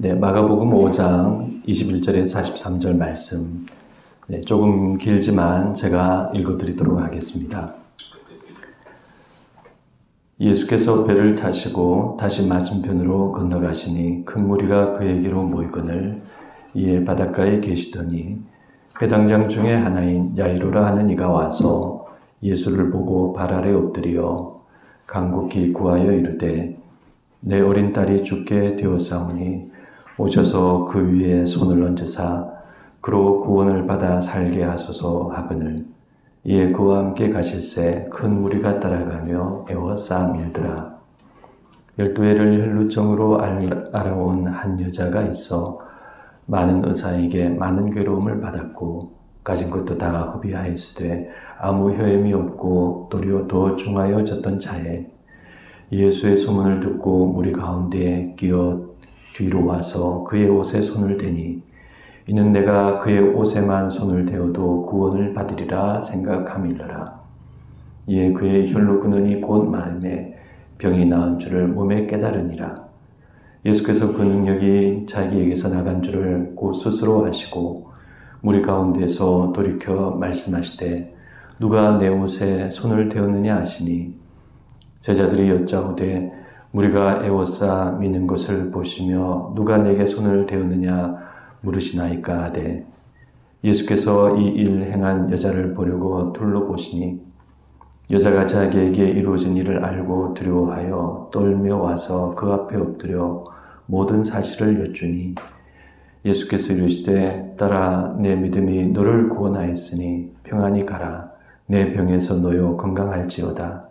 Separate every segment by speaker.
Speaker 1: 네, 마가복음 5장 21절에서 43절 말씀. 네, 조금 길지만 제가 읽어드리도록 하겠습니다. 예수께서 배를 타시고 다시 맞은편으로 건너가시니 큰 무리가 그에게로 모이거늘 이에 바닷가에 계시더니 회당장 중에 하나인 야이로라 하는 이가 와서 예수를 보고 발 아래 엎드려 간곡히 구하여 이르되 내 어린 딸이 죽게 되었사오니 오셔서 그 위에 손을 얹으사 그로 구원을 받아 살게 하소서 하거늘 이에 그와 함께 가실새 큰 무리가 따라가며 애워싸 밀더라. 12해를 혈루증으로 알아온 한 여자가 있어 많은 의사에게 많은 괴로움을 받았고 가진 것도 다 허비하였으되 아무 효험이 없고 도리어 더 중하여졌던 자에 예수의 소문을 듣고 무리 가운데에 끼어 뒤로 와서 그의 옷에 손을 대니 이는 내가 그의 옷에만 손을 대어도 구원을 받으리라 생각함일러라. 이에 그의 혈로 근원이 곧 마름에 병이 나은 줄을 몸에 깨달으니라. 예수께서 그 능력이 자기에게서 나간 줄을 곧 스스로 아시고 무리 가운데서 돌이켜 말씀하시되 누가 내 옷에 손을 대었느냐 하시니 제자들이 여짜오되 무리가 애워싸 미는 것을 보시며 누가 내게 손을 대었느냐 물으시나이까 하되 예수께서 이 일 행한 여자를 보려고 둘러보시니 여자가 자기에게 이루어진 일을 알고 두려워하여 떨며 와서 그 앞에 엎드려 모든 사실을 여쭈니 예수께서 이르시되 딸아 내 믿음이 너를 구원하였으니 평안히 가라 내 병에서 놓여 건강할지어다.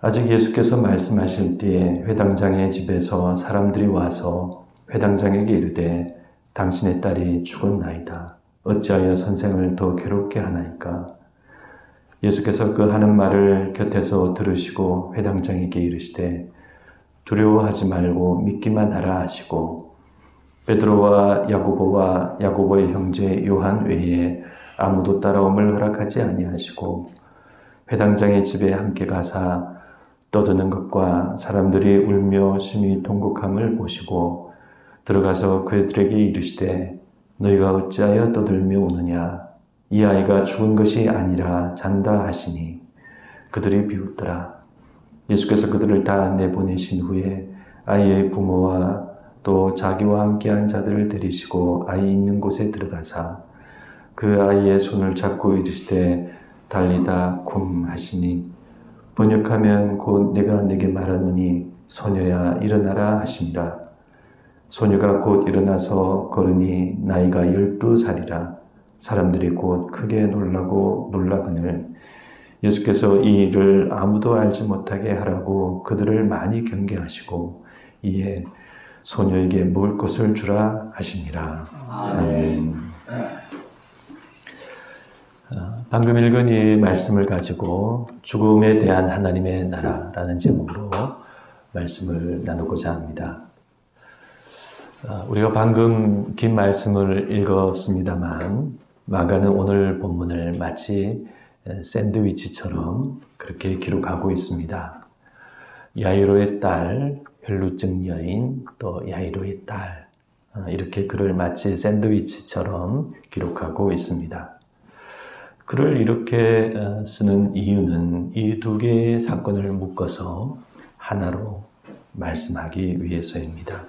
Speaker 1: 아직 예수께서 말씀하실 때에 회당장의 집에서 사람들이 와서 회당장에게 이르되 당신의 딸이 죽었나이다. 어찌하여 선생을 더 괴롭게 하나이까? 예수께서 그 하는 말을 곁에서 들으시고 회당장에게 이르시되 두려워하지 말고 믿기만 하라 하시고 베드로와 야고보의 형제 요한 외에 아무도 따라옴을 허락하지 아니하시고 회당장의 집에 함께 가사 떠드는 것과 사람들이 울며 심히 통곡함을 보시고 들어가서 그들에게 이르시되 너희가 어찌하여 떠들며 우느냐 이 아이가 죽은 것이 아니라 잔다 하시니 그들이 비웃더라. 예수께서 그들을 다 내보내신 후에 아이의 부모와 또 자기와 함께한 자들을 데리시고 아이 있는 곳에 들어가사 그 아이의 손을 잡고 이르시되 달리다 쿰 하시니 번역하면 곧 내가 내게 말하노니 소녀야 일어나라 하시니라. 소녀가 곧 일어나서 걸으니 나이가 12살이라. 사람들이 곧 크게 놀라고 놀라거늘 예수께서 이 일을 아무도 알지 못하게 하라고 그들을 많이 경계하시고 이에 소녀에게 먹을 것을 주라 하시니라. 아멘. 방금 읽은 이 말씀을 가지고 죽음에 대한 하나님의 나라라는 제목으로 말씀을 나누고자 합니다. 우리가 방금 긴 말씀을 읽었습니다만 마가는 오늘 본문을 마치 샌드위치처럼 그렇게 기록하고 있습니다. 야이로의 딸, 혈루증 여인, 또 야이로의 딸 이렇게 글을 마치 샌드위치처럼 기록하고 있습니다. 글을 이렇게 쓰는 이유는 이 두 개의 사건을 묶어서 하나로 말씀하기 위해서입니다.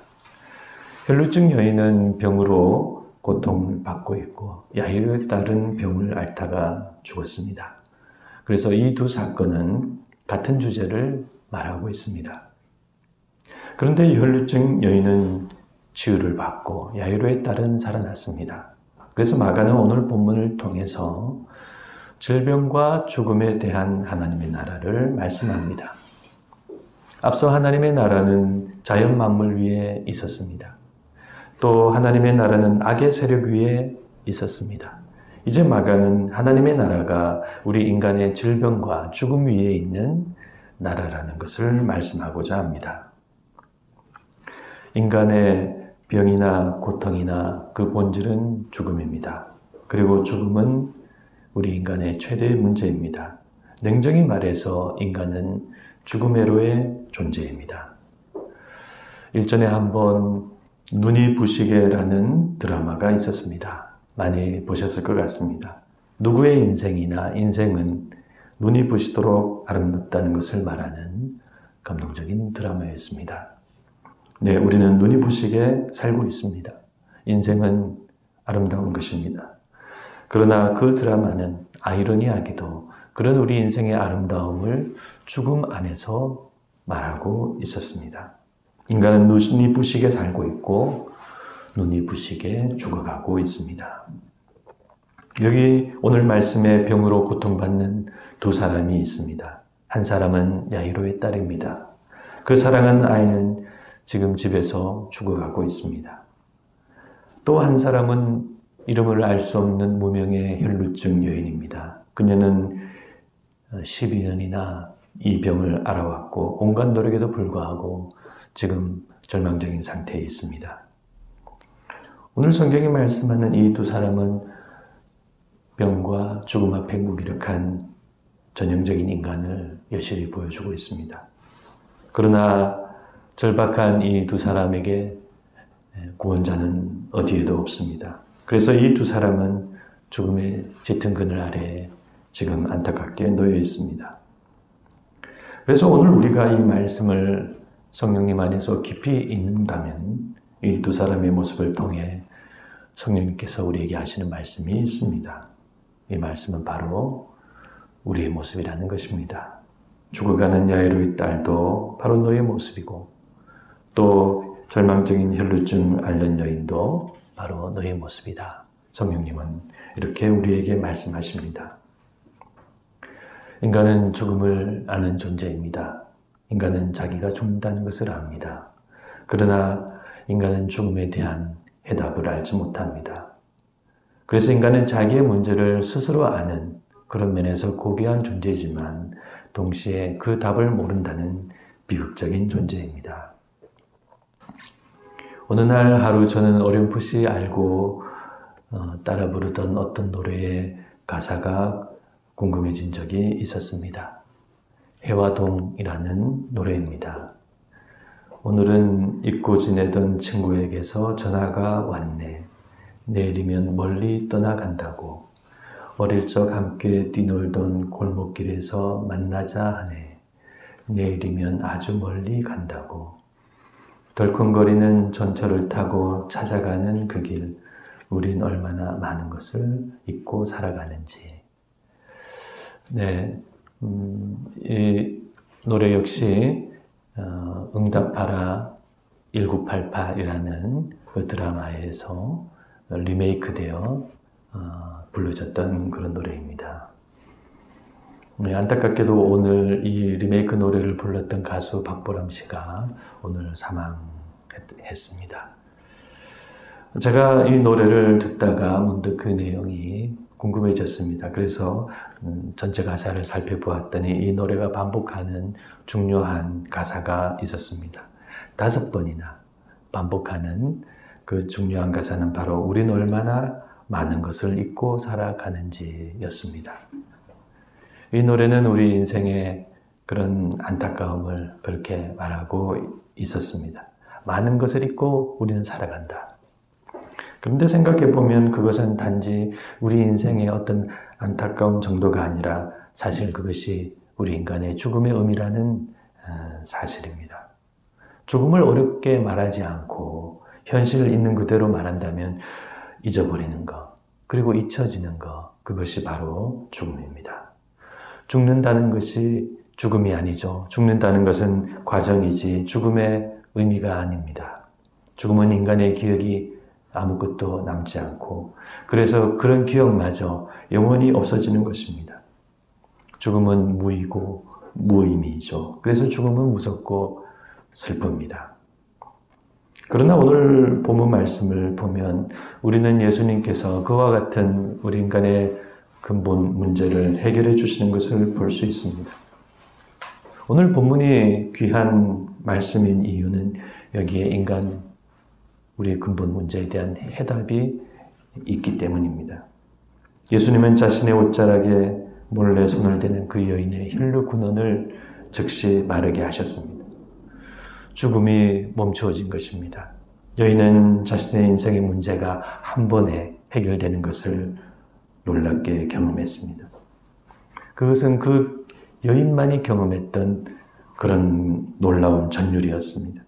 Speaker 1: 혈루증 여인은 병으로 고통을 받고 있고 야이로의 딸은 병을 앓다가 죽었습니다. 그래서 이 두 사건은 같은 주제를 말하고 있습니다. 그런데 혈루증 여인은 치유를 받고 야이로의 딸은 살아났습니다. 그래서 마가는 오늘 본문을 통해서 질병과 죽음에 대한 하나님의 나라를 말씀합니다. 앞서 하나님의 나라는 자연 만물 위에 있었습니다. 또 하나님의 나라는 악의 세력 위에 있었습니다. 이제 마가는 하나님의 나라가 우리 인간의 질병과 죽음 위에 있는 나라라는 것을 말씀하고자 합니다. 인간의 병이나 고통이나 그 본질은 죽음입니다. 그리고 죽음은 우리 인간의 최대의 문제입니다. 냉정히 말해서 인간은 죽음의 로의 존재입니다. 일전에 한번 눈이 부시게라는 드라마가 있었습니다. 많이 보셨을 것 같습니다. 누구의 인생이나 인생은 눈이 부시도록 아름답다는 것을 말하는 감동적인 드라마였습니다. 네, 우리는 눈이 부시게 살고 있습니다. 인생은 아름다운 것입니다. 그러나 그 드라마는 아이러니하게도 그런 우리 인생의 아름다움을 죽음 안에서 말하고 있었습니다. 인간은 눈이 부시게 살고 있고 눈이 부시게 죽어가고 있습니다. 여기 오늘 말씀에 병으로 고통받는 두 사람이 있습니다. 한 사람은 야이로의 딸입니다. 그 사랑하는 아이는 지금 집에서 죽어가고 있습니다. 또 한 사람은 이름을 알 수 없는 무명의 혈루증 여인입니다. 그녀는 12년이나 이 병을 알아왔고 온갖 노력에도 불구하고 지금 절망적인 상태에 있습니다. 오늘 성경이 말씀하는 이 두 사람은 병과 죽음 앞에 무기력한 전형적인 인간을 여실히 보여주고 있습니다. 그러나 절박한 이 두 사람에게 구원자는 어디에도 없습니다. 그래서 이 두 사람은 죽음의 짙은 그늘 아래에 지금 안타깝게 놓여 있습니다. 그래서 오늘 우리가 이 말씀을 성령님 안에서 깊이 읽는다면 이 두 사람의 모습을 통해 성령님께서 우리에게 하시는 말씀이 있습니다. 이 말씀은 바로 우리의 모습이라는 것입니다. 죽어가는 야이로의 딸도 바로 너의 모습이고 또 절망적인 혈루증 앓는 여인도 바로 너의 모습이다. 성령님은 이렇게 우리에게 말씀하십니다. 인간은 죽음을 아는 존재입니다. 인간은 자기가 죽는다는 것을 압니다. 그러나 인간은 죽음에 대한 해답을 알지 못합니다. 그래서 인간은 자기의 문제를 스스로 아는 그런 면에서 고귀한 존재이지만 동시에 그 답을 모른다는 비극적인 존재입니다. 어느 날 하루 저는 어렴풋이 알고 따라 부르던 어떤 노래의 가사가 궁금해진 적이 있었습니다. 해화동이라는 노래입니다. 오늘은 잊고 지내던 친구에게서 전화가 왔네. 내일이면 멀리 떠나간다고. 어릴 적 함께 뛰놀던 골목길에서 만나자 하네. 내일이면 아주 멀리 간다고. 덜컹거리는 전철을 타고 찾아가는 그 길, 우린 얼마나 많은 것을 잊고 살아가는지. 네, 이 노래 역시 응답하라 1988이라는 그 드라마에서 리메이크되어 불러졌던 그런 노래입니다. 네, 안타깝게도 오늘 이 리메이크 노래를 불렀던 가수 박보람 씨가 오늘 사망했습니다. 제가 이 노래를 듣다가 문득 그 내용이 궁금해졌습니다. 그래서 전체 가사를 살펴보았더니 이 노래가 반복하는 중요한 가사가 있었습니다. 5번이나 반복하는 그 중요한 가사는 바로 우린 얼마나 많은 것을 잊고 살아가는지였습니다. 이 노래는 우리 인생의 그런 안타까움을 그렇게 말하고 있었습니다. 많은 것을 잊고 우리는 살아간다. 그런데 생각해 보면 그것은 단지 우리 인생의 어떤 안타까움 정도가 아니라 사실 그것이 우리 인간의 죽음의 의미라는 사실입니다. 죽음을 어렵게 말하지 않고 현실을 있는 그대로 말한다면 잊어버리는 것, 그리고 잊혀지는 것, 그것이 바로 죽음입니다. 죽는다는 것이 죽음이 아니죠. 죽는다는 것은 과정이지 죽음의 의미가 아닙니다. 죽음은 인간의 기억이 아무것도 남지 않고 그래서 그런 기억마저 영원히 없어지는 것입니다. 죽음은 무의고 무의미죠. 그래서 죽음은 무섭고 슬픕니다. 그러나 오늘 본문 말씀을 보면 우리는 예수님께서 그와 같은 우리 인간의 근본 문제를 해결해 주시는 것을 볼 수 있습니다. 오늘 본문이 귀한 말씀인 이유는 여기에 인간 우리의 근본 문제에 대한 해답이 있기 때문입니다. 예수님은 자신의 옷자락에 몰래 손을 대는 그 여인의 혈루 근원을 즉시 마르게 하셨습니다. 죽음이 멈추어진 것입니다. 여인은 자신의 인생의 문제가 한 번에 해결되는 것을 놀랍게 경험했습니다. 그것은 그 여인만이 경험했던 그런 놀라운 전율이었습니다.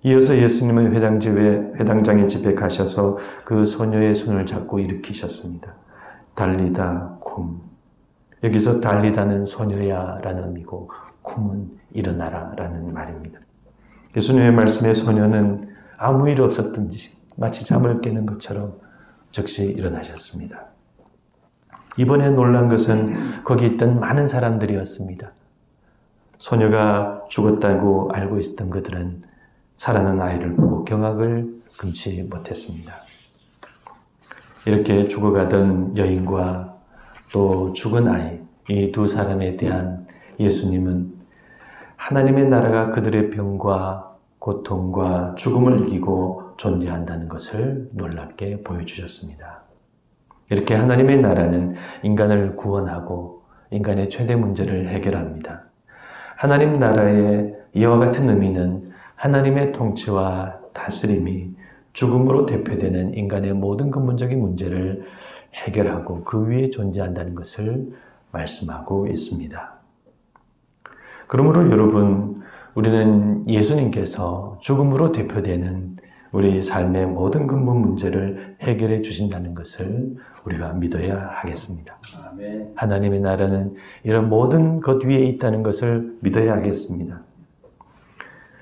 Speaker 1: 이어서 예수님은 회당장의 집에 가셔서 그 소녀의 손을 잡고 일으키셨습니다. 달리다 쿰. 여기서 달리다는 소녀야 라는 의미고 쿰은 일어나라 라는 말입니다. 예수님의 말씀에 소녀는 아무 일 없었던 듯이 마치 잠을 깨는 것처럼 즉시 일어나셨습니다. 이번에 놀란 것은 거기 있던 많은 사람들이었습니다. 소녀가 죽었다고 알고 있었던 그들은 살아난 아이를 보고 경악을 금치 못했습니다. 이렇게 죽어가던 여인과 또 죽은 아이, 이 두 사람에 대한 예수님은 하나님의 나라가 그들의 병과 고통과 죽음을 이기고 존재한다는 것을 놀랍게 보여주셨습니다. 이렇게 하나님의 나라는 인간을 구원하고 인간의 최대 문제를 해결합니다. 하나님 나라의 이와 같은 의미는 하나님의 통치와 다스림이 죽음으로 대표되는 인간의 모든 근본적인 문제를 해결하고 그 위에 존재한다는 것을 말씀하고 있습니다. 그러므로 여러분, 우리는 예수님께서 죽음으로 대표되는 우리 삶의 모든 근본 문제를 해결해 주신다는 것을 우리가 믿어야 하겠습니다. 아멘. 하나님의 나라는 이런 모든 것 위에 있다는 것을 믿어야 하겠습니다.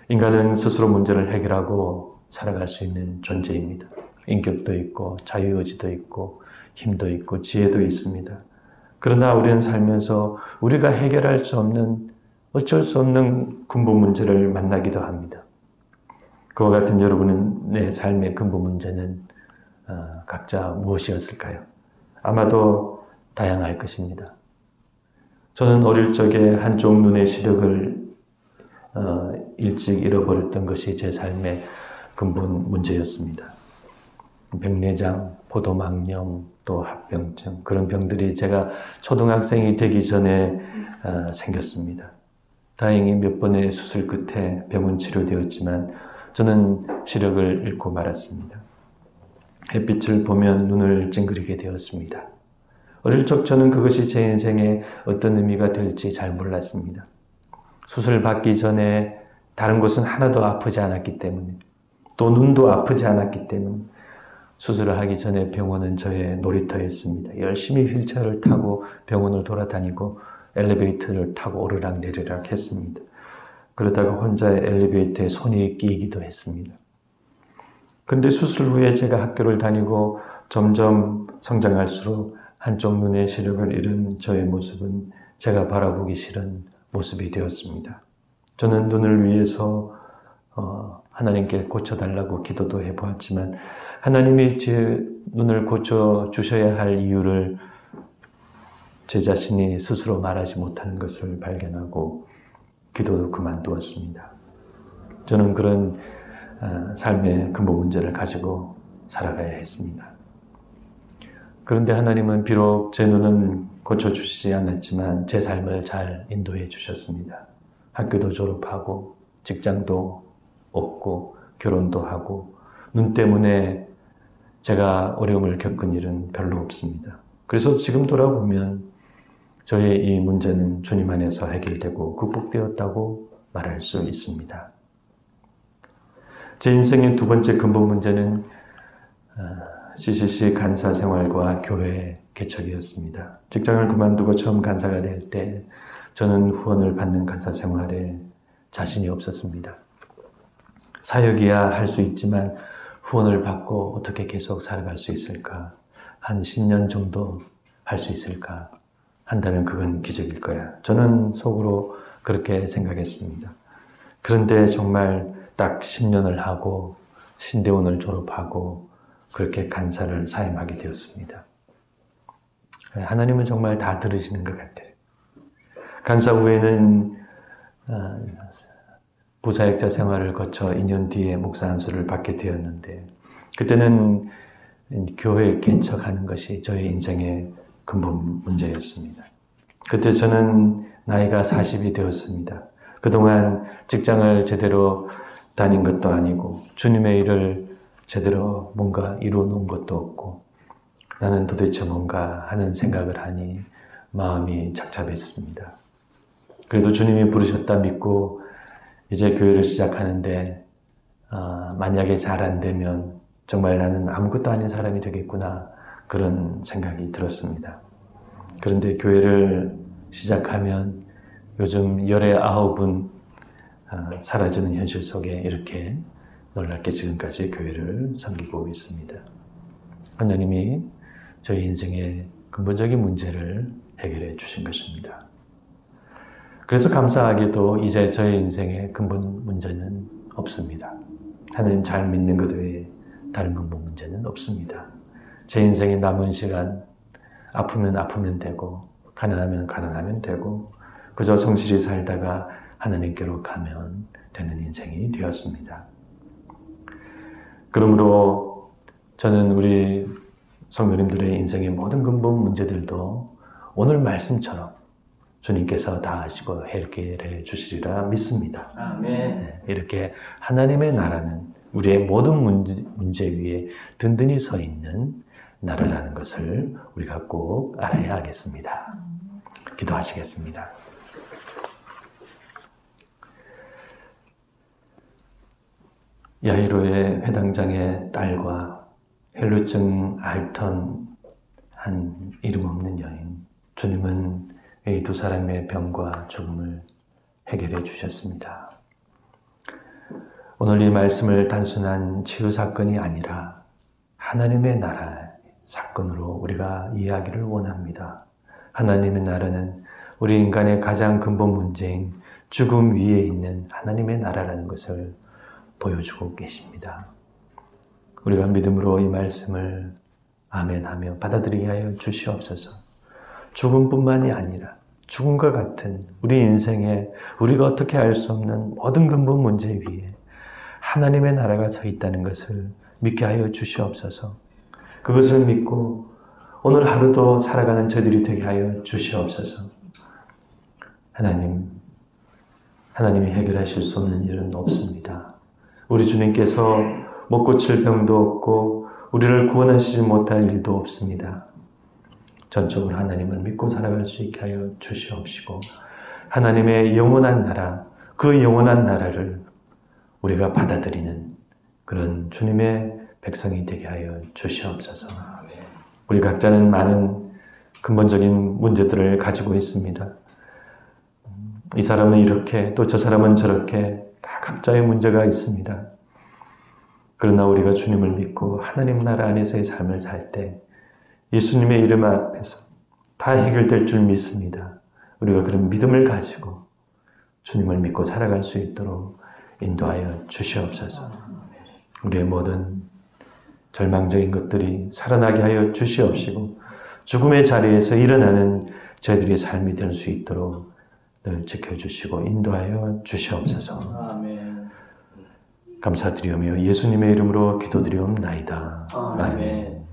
Speaker 1: 인간은 스스로 문제를 해결하고 살아갈 수 있는 존재입니다. 인격도 있고 자유의지도 있고 힘도 있고 지혜도 있습니다. 그러나 우리는 살면서 우리가 해결할 수 없는 어쩔 수 없는 근본 문제를 만나기도 합니다. 그와 같은 여러분의 삶의 근본 문제는 각자 무엇이었을까요? 아마도 다양할 것입니다. 저는 어릴 적에 한쪽 눈의 시력을 일찍 잃어버렸던 것이 제 삶의 근본 문제였습니다. 백내장, 포도막염, 또 합병증, 그런 병들이 제가 초등학생이 되기 전에 생겼습니다. 다행히 몇 번의 수술 끝에 병은 치료되었지만 저는 시력을 잃고 말았습니다. 햇빛을 보면 눈을 찡그리게 되었습니다. 어릴 적 저는 그것이 제 인생에 어떤 의미가 될지 잘 몰랐습니다. 수술 받기 전에 다른 곳은 하나도 아프지 않았기 때문에, 또 눈도 아프지 않았기 때문에 수술을 하기 전에 병원은 저의 놀이터였습니다. 열심히 휠체어를 타고 병원을 돌아다니고 엘리베이터를 타고 오르락내리락 했습니다. 그러다가 혼자 엘리베이터에 손이 끼이기도 했습니다. 그런데 수술 후에 제가 학교를 다니고 점점 성장할수록 한쪽 눈의 시력을 잃은 저의 모습은 제가 바라보기 싫은 모습이 되었습니다. 저는 눈을 위해서 하나님께 고쳐달라고 기도도 해보았지만 하나님이 제 눈을 고쳐주셔야 할 이유를 제 자신이 스스로 말하지 못하는 것을 발견하고 기도도 그만두었습니다. 저는 그런 삶의 근본 문제를 가지고 살아가야 했습니다. 그런데 하나님은 비록 제 눈은 고쳐주시지 않았지만 제 삶을 잘 인도해 주셨습니다. 학교도 졸업하고 직장도 얻고 결혼도 하고 눈 때문에 제가 어려움을 겪은 일은 별로 없습니다. 그래서 지금 돌아보면 저의 이 문제는 주님 안에서 해결되고 극복되었다고 말할 수 있습니다. 제 인생의 두 번째 근본 문제는 CCC 간사 생활과 교회 개척이었습니다. 직장을 그만두고 처음 간사가 될 때 저는 후원을 받는 간사 생활에 자신이 없었습니다. 사역이야 할 수 있지만 후원을 받고 어떻게 계속 살아갈 수 있을까? 한 10년 정도 할 수 있을까? 한다면 그건 기적일 거야. 저는 속으로 그렇게 생각했습니다. 그런데 정말 딱 10년을 하고 신대원을 졸업하고 그렇게 간사를 사임하게 되었습니다. 하나님은 정말 다 들으시는 것 같아요. 간사 후에는 부사역자 생활을 거쳐 2년 뒤에 목사 안수를 받게 되었는데 그때는 교회 개척하는 것이 저의 인생의 근본 문제였습니다. 그때 저는 나이가 40이 되었습니다. 그동안 직장을 제대로 다닌 것도 아니고 주님의 일을 제대로 뭔가 이루어 놓은 것도 없고 나는 도대체 뭔가 하는 생각을 하니 마음이 착잡했습니다. 그래도 주님이 부르셨다 믿고 이제 교회를 시작하는데 만약에 잘 안 되면 정말 나는 아무것도 아닌 사람이 되겠구나 그런 생각이 들었습니다. 그런데 교회를 시작하면 요즘 19은 사라지는 현실 속에 이렇게 놀랍게 지금까지 교회를 섬기고 있습니다. 하나님이 저희 인생의 근본적인 문제를 해결해 주신 것입니다. 그래서 감사하게도 이제 저희 인생의 근본 문제는 없습니다. 하나님 잘 믿는 것 외에 다른 근본 문제는 없습니다. 제 인생의 남은 시간 아프면 아프면 되고 가난하면 가난하면 되고 그저 성실히 살다가 하나님께로 가면 되는 인생이 되었습니다. 그러므로 저는 우리 성도님들의 인생의 모든 근본 문제들도 오늘 말씀처럼 주님께서 다 아시고 해결해 주시리라 믿습니다.
Speaker 2: 아멘.
Speaker 1: 이렇게 하나님의 나라는 우리의 모든 문제 위에 든든히 서 있는 나라라는 것을 우리가 꼭 알아야 하겠습니다. 기도하시겠습니다. 야이로의 회당장의 딸과 혈루증 앓던 한 이름 없는 여인, 주님은 이 두 사람의 병과 죽음을 해결해 주셨습니다. 오늘 이 말씀을 단순한 치유 사건이 아니라 하나님의 나라의 사건으로 우리가 이해하기를 원합니다. 하나님의 나라는 우리 인간의 가장 근본 문제인 죽음 위에 있는 하나님의 나라라는 것을 보여주고 계십니다. 우리가 믿음으로 이 말씀을 아멘하며 받아들이게 하여 주시옵소서. 죽음뿐만이 아니라 죽음과 같은 우리 인생에 우리가 어떻게 알 수 없는 모든 근본 문제 위에 하나님의 나라가 서 있다는 것을 믿게 하여 주시옵소서. 그것을 믿고 오늘 하루도 살아가는 저들이 되게 하여 주시옵소서. 하나님이 해결하실 수 없는 일은 없습니다. 우리 주님께서 못 고칠 병도 없고 우리를 구원하시지 못할 일도 없습니다. 전적으로 하나님을 믿고 살아갈 수 있게 하여 주시옵시고 하나님의 영원한 나라, 그 영원한 나라를 우리가 받아들이는 그런 주님의 백성이 되게 하여 주시옵소서. 우리 각자는 많은 근본적인 문제들을 가지고 있습니다. 이 사람은 이렇게 또 저 사람은 저렇게 다 각자의 문제가 있습니다. 그러나 우리가 주님을 믿고 하나님 나라 안에서의 삶을 살 때 예수님의 이름 앞에서 다 해결될 줄 믿습니다. 우리가 그런 믿음을 가지고 주님을 믿고 살아갈 수 있도록 인도하여 주시옵소서. 우리의 모든 절망적인 것들이 살아나게 하여 주시옵시고 죽음의 자리에서 일어나는 저희들의 삶이 될 수 있도록 늘 지켜주시고 인도하여 주시옵소서.
Speaker 2: 아멘.
Speaker 1: 감사드리오며 예수님의 이름으로 기도드리옵나이다.
Speaker 2: 아멘.
Speaker 1: 아멘.